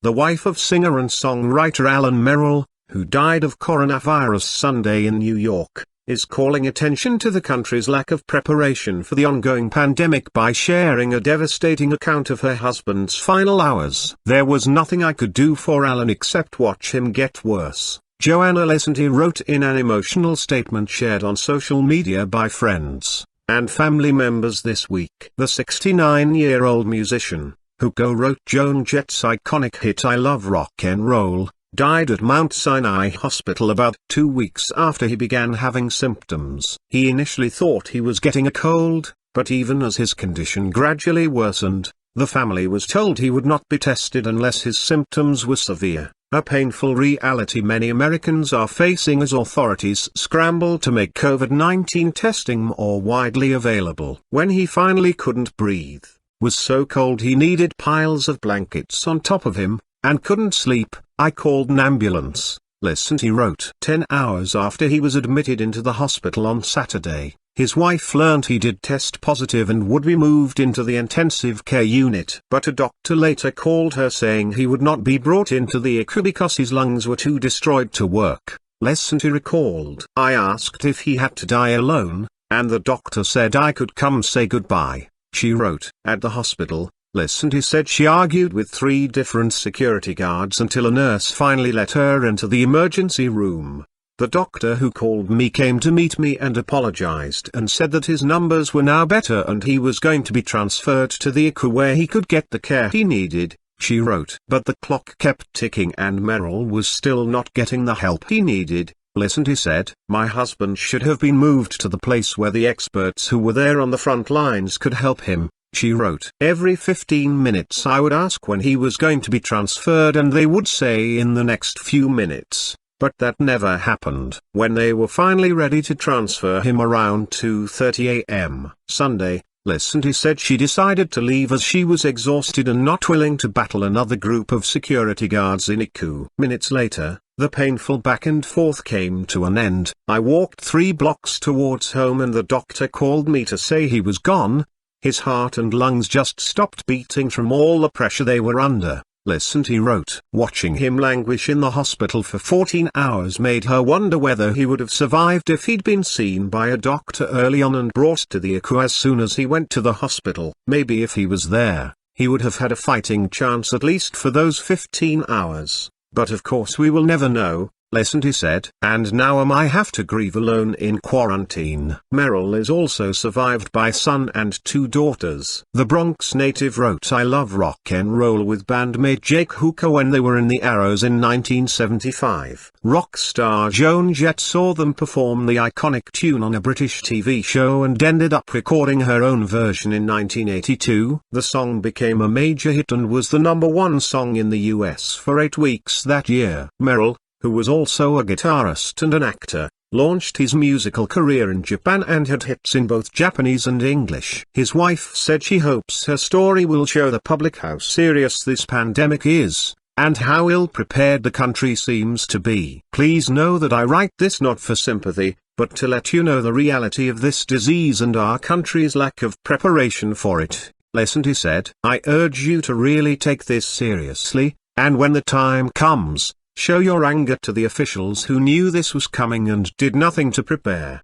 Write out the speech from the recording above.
the wife of singer and songwriter Alan Merrill, who died of coronavirus Sunday in New York, is calling attention to the country's lack of preparation for the ongoing pandemic by sharing a devastating account of her husband's final hours. "There was nothing I could do for Alan except watch him get worse," Joanna Lesanti wrote in an emotional statement shared on social media by friends and family members this week. The 69-year-old musician, who co-wrote Joan Jett's iconic hit I Love Rock and Roll, died at Mount Sinai Hospital about 2 weeks after he began having symptoms. He initially thought he was getting a cold, but even as his condition gradually worsened, the family was told he would not be tested unless his symptoms were severe, a painful reality many Americans are facing as authorities scramble to make COVID-19 testing more widely available. "When he finally couldn't breathe, was so cold he needed piles of blankets on top of him, and couldn't sleep, I called an ambulance," Lesanti wrote. 10 hours after he was admitted into the hospital on Saturday, his wife learned he did test positive and would be moved into the intensive care unit. But a doctor later called her saying he would not be brought into the ICU because his lungs were too destroyed to work, Lesanti recalled. "I asked if he had to die alone, and the doctor said I could come say goodbye," she wrote. At the hospital, Lesanti said she argued with 3 different security guards until a nurse finally let her into the emergency room. "The doctor who called me came to meet me and apologized and said that his numbers were now better and he was going to be transferred to the ICU where he could get the care he needed," she wrote. But the clock kept ticking and Merrill was still not getting the help he needed. Lesanti said, "My husband should have been moved to the place where the experts who were there on the front lines could help him," she wrote. "Every 15 minutes I would ask when he was going to be transferred and they would say in the next few minutes, but that never happened." When they were finally ready to transfer him around 2:30 a.m. Sunday, Lesanti said she decided to leave as she was exhausted and not willing to battle another group of security guards in ICU. Minutes later, the painful back and forth came to an end. "I walked 3 blocks towards home and the doctor called me to say he was gone. His heart and lungs just stopped beating from all the pressure they were under," Lesanti wrote. Watching him languish in the hospital for 14 hours made her wonder whether he would have survived if he'd been seen by a doctor early on and brought to the ICU as soon as he went to the hospital. "Maybe if he was there, he would have had a fighting chance at least for those 15 hours. But of course we will never know," Lesanti said. "And now I have to grieve alone in quarantine." Merrill is also survived by a son and 2 daughters. The Bronx native wrote I Love Rock and Roll with bandmate Jake Hooker when they were in the Arrows in 1975. Rock star Joan Jett saw them perform the iconic tune on a British TV show and ended up recording her own version in 1982. The song became a major hit and was the #1 song in the US for 8 weeks that year. Merrill, who was also a guitarist and an actor, launched his musical career in Japan and had hits in both Japanese and English. His wife said she hopes her story will show the public how serious this pandemic is, and how ill-prepared the country seems to be. "Please know that I write this not for sympathy, but to let you know the reality of this disease and our country's lack of preparation for it," Lesanti said. "I urge you to really take this seriously, and when the time comes, show your anger to the officials who knew this was coming and did nothing to prepare."